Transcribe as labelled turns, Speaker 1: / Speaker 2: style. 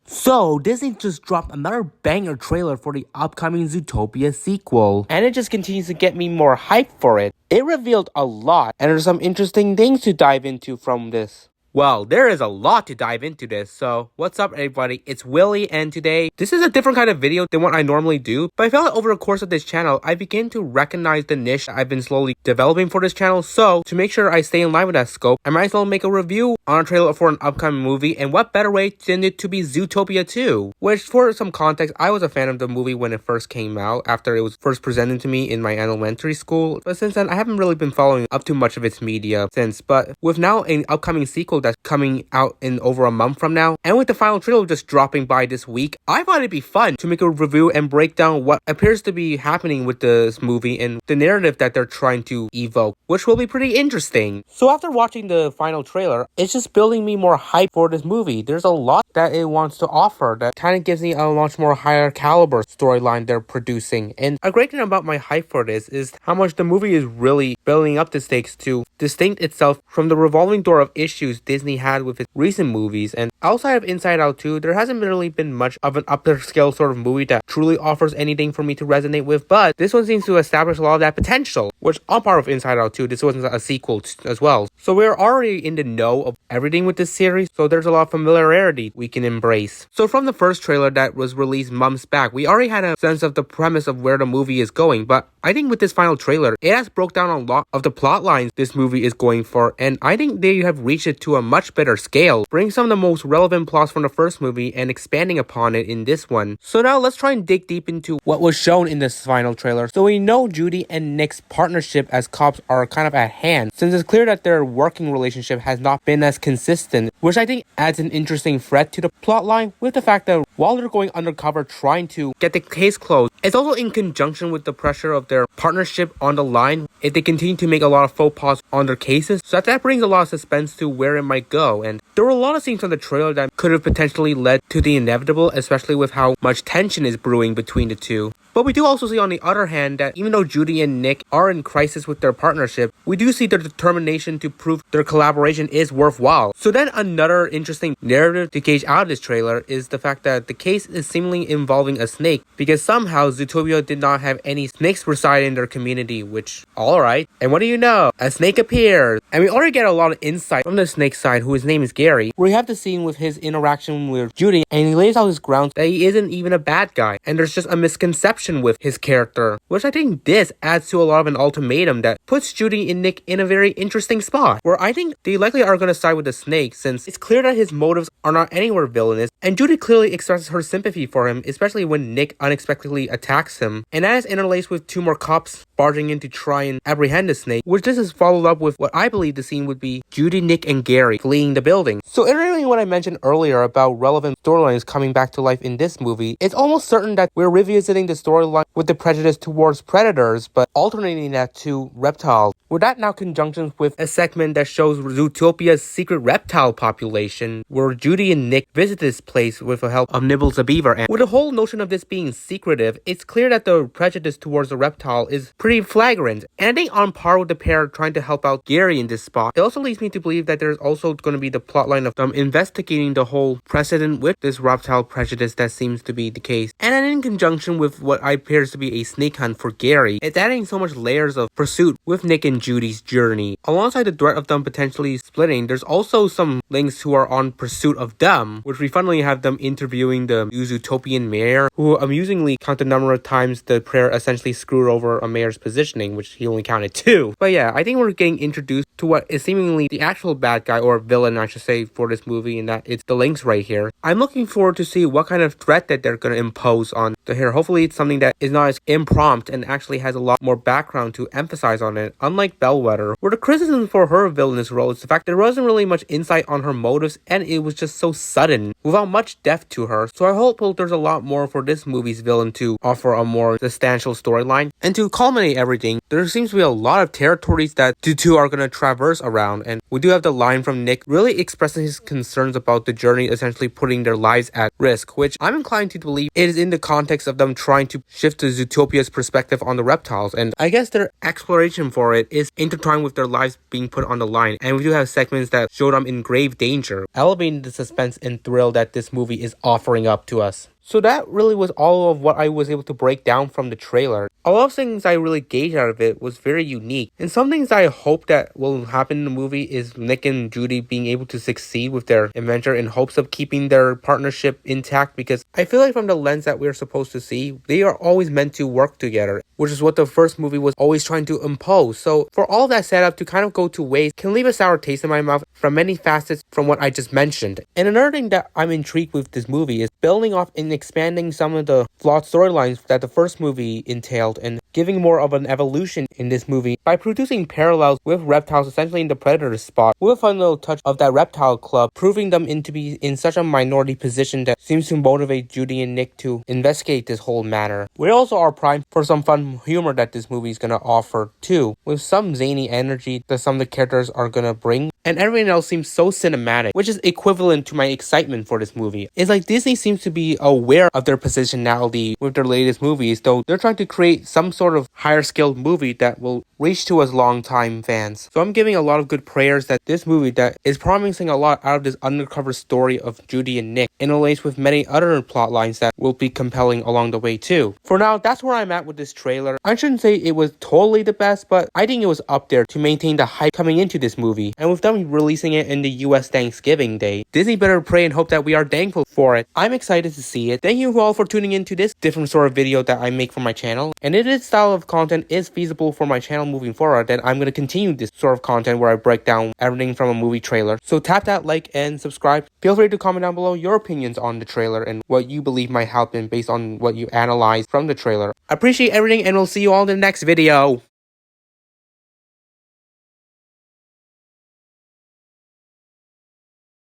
Speaker 1: So, Disney just dropped another banger trailer for the upcoming Zootopia sequel, and it just continues to get me more hyped for it. It revealed a lot, and there's some interesting things to dive into from this. Well, there is a lot to dive into this, so what's up everybody, it's Willie, and today, this is a different kind of video than what I normally do, but I felt like over the course of this channel, I began to recognize the niche I've been slowly developing for this channel, so to make sure I stay in line with that scope, I might as well make a review on a trailer for an upcoming movie, and what better way than it to be Zootopia 2, which for some context, I was a fan of the movie when it first came out, after it was first presented to me in my elementary school, but since then, I haven't really been following up to much of its media since, but with now an upcoming sequel that's coming out in over a month from now, and with the final trailer just dropping by this week, I thought it'd be fun to make a review and break down what appears to be happening with this movie and the narrative that they're trying to evoke, which will be pretty interesting. So after watching the final trailer, it's just building me more hype for this movie. There's a lot that it wants to offer that kind of gives me a much more higher caliber storyline they're producing, and a great thing about my hype for this is how much the movie is really building up the stakes to distinct itself from the revolving door of issues Disney had with its recent movies. And outside of Inside Out 2, there hasn't really been much of an upper scale sort of movie that truly offers anything for me to resonate with, but this one seems to establish a lot of that potential, which on par with Inside Out 2, this wasn't a sequel as well. So we're already in the know of everything with this series, so there's a lot of familiarity we can embrace. So from the first trailer that was released months back, we already had a sense of the premise of where the movie is going, but I think with this final trailer, it has broke down a lot of the plot lines this movie is going for, and I think they have reached it to a much better scale, bringing some of the most relevant plots from the first movie and expanding upon it in this one. So now let's try and dig deep into what was shown in this final trailer. So we know Judy and Nick's partnership as cops are kind of at hand, since it's clear that their working relationship has not been as consistent, which I think adds an interesting thread to the plot line, with the fact that while they're going undercover trying to get the case closed, it's also in conjunction with the pressure of their partnership on the line if they continue to make a lot of faux pas on their cases. So that brings a lot of suspense to where it might go, and there were a lot of scenes from the trailer that could have potentially led to the inevitable, especially with how much tension is brewing between the two. But we do also see on the other hand that even though Judy and Nick are in crisis with their partnership, we do see their determination to prove their collaboration is worthwhile. So then another interesting narrative to gauge out of this trailer is the fact that the case is seemingly involving a snake, because somehow Zootopia did not have any snakes reside in their community, which, alright. And what do you know? A snake appears. And we already get a lot of insight from the snake side, whose name is Gary, where we have the scene with his interaction with Judy, and he lays out his grounds that he isn't even a bad guy, and there's just a misconception with his character, which I think this adds to a lot of an ultimatum that puts Judy and Nick in a very interesting spot, where I think they likely are going to side with the snake, since it's clear that his motives are not anywhere villainous, and Judy clearly expresses her sympathy for him, especially when Nick unexpectedly attacks him, and that is interlaced with two more cops barging in to try and apprehend the snake, which this is followed up with what I believe the scene would be Judy, Nick, and Gary fleeing the building. So iterating what I mentioned earlier about relevant storylines coming back to life in this movie, it's almost certain that we're revisiting the storyline with the prejudice towards predators, but alternating that to reptiles. With that now conjunction with a segment that shows Zootopia's secret reptile population, where Judy and Nick visit this place with the help of Nibbles the beaver, and with the whole notion of this being secretive, it's clear that the prejudice towards the reptile is pretty flagrant, and I think on par with the pair trying to help out Gary in this spot. It also leads me to believe that there's also going to be the plotline of them investigating the whole precedent with this reptile prejudice that seems to be the case, and then in conjunction with what appears to be a snake hunt for Gary, it's adding so much layers of pursuit with Nick and Judy's journey. Alongside the threat of them potentially splitting, there's also some links who are on pursuit of them, which we finally have them interviewing the Zootopian mayor, who amusingly count the number of times the pair essentially screwed over a mayor's positioning, which he only counted 2. But yeah, I think we're getting introduced to what is seemingly the actual bad guy, or villain I should say, for this movie, and that it's the links right here. I'm looking forward to see what kind of threat that they're going to impose on the hero. Hopefully it's something that is not as impromptu and actually has a lot more background to emphasize on it, unlike Bellwether, where the criticism for her villainous role is the fact there wasn't really much insight on her motives, and it was just so sudden, without much depth to her. So I hope there's a lot more for this movie's villain to offer a more substantial storyline. And to culminate everything, there seems to be a lot of territories that the two are going to traverse around. And we do have the line from Nick really expressing his concerns about the journey essentially putting their lives at risk, which I'm inclined to believe it is in the context of them trying to shift to Zootopia's perspective on the reptiles. And I guess their exploration for it is intertwined with their lives being put on the line. And we do have segments that show them in grave danger, elevating the suspense and thrill that this movie is offering up to us. So that really was all of what I was able to break down from the trailer. A lot of things I really gauged out of it was very unique. And some things I hope that will happen in the movie is Nick and Judy being able to succeed with their adventure in hopes of keeping their partnership intact, because I feel like from the lens that we're supposed to see, they are always meant to work together, which is what the first movie was always trying to impose. So for all that setup to kind of go to waste can leave a sour taste in my mouth from many facets from what I just mentioned. And another thing that I'm intrigued with this movie is building off and expanding some of the flawed storylines that the first movie entailed and giving more of an evolution in this movie by producing parallels with reptiles essentially in the predator spot, with a fun little touch of that reptile club, proving them to be in such a minority position that seems to motivate Judy and Nick to investigate this whole matter. We also are primed for some fun humor that this movie is going to offer too, with some zany energy that some of the characters are going to bring, and everything else seems so cinematic, which is equivalent to my excitement for this movie. It's like Disney seems to be aware of their positionality with their latest movies, though they're trying to create some sort of higher scaled movie that will reach to us long-time fans. So I'm giving a lot of good prayers that this movie that is promising a lot out of this undercover story of Judy and Nick interlaced with many other plot lines that will be compelling along the way too. For now, that's where I'm at with this trailer. I shouldn't say it was totally the best, but I think it was up there to maintain the hype coming into this movie. And with them releasing it in the US Thanksgiving Day, Disney better pray and hope that we are thankful for it. I'm excited to see it. Thank you all for tuning into this different sort of video that I make for my channel. And if this style of content is feasible for my channel moving forward, then I'm going to continue this sort of content where I break down everything from a movie trailer. So tap that like and subscribe. Feel free to comment down below your opinions on the trailer and what you believe might happen based on what you analyze from the trailer. I appreciate everything and we'll see you all in the next video.